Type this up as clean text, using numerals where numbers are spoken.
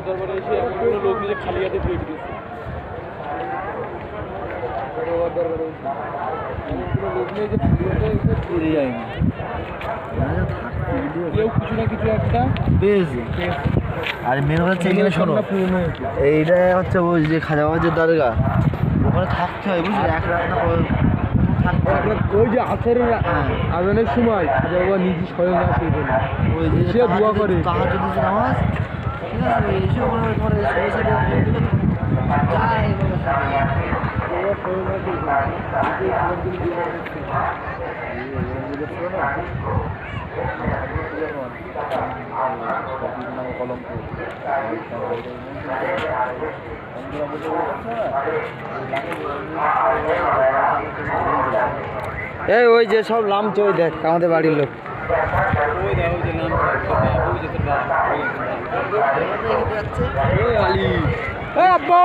দরবারে এসে এমন কোনো লোক নিজে খালি হাতে ফিরে দিয়েছে। এমন কোনো লোক নেই যে খালি হাতে ফিরে যায়নি। কেউ কিছু না কিছু একটা পেয়েছি। আর মেন হচ্ছে এখানে শোনো, এইটা হচ্ছে ওই যে খাজা বাবার দরগা, ওখানে থাকতে হয় বুঝলি, এক রাত না ওই যে আসরের আজানের সময় খাজা বাবা নিজে স্বয়ং আসে এখানে, ওই যে সে দোয়া করে তাহার যদি নামাজ, ঠিক আছে, এসে ওখানে পরে এই ওই যে সব লামছে, ওই দেখ আমাদের বাড়ির লোক। ওই আলী, আব্বা।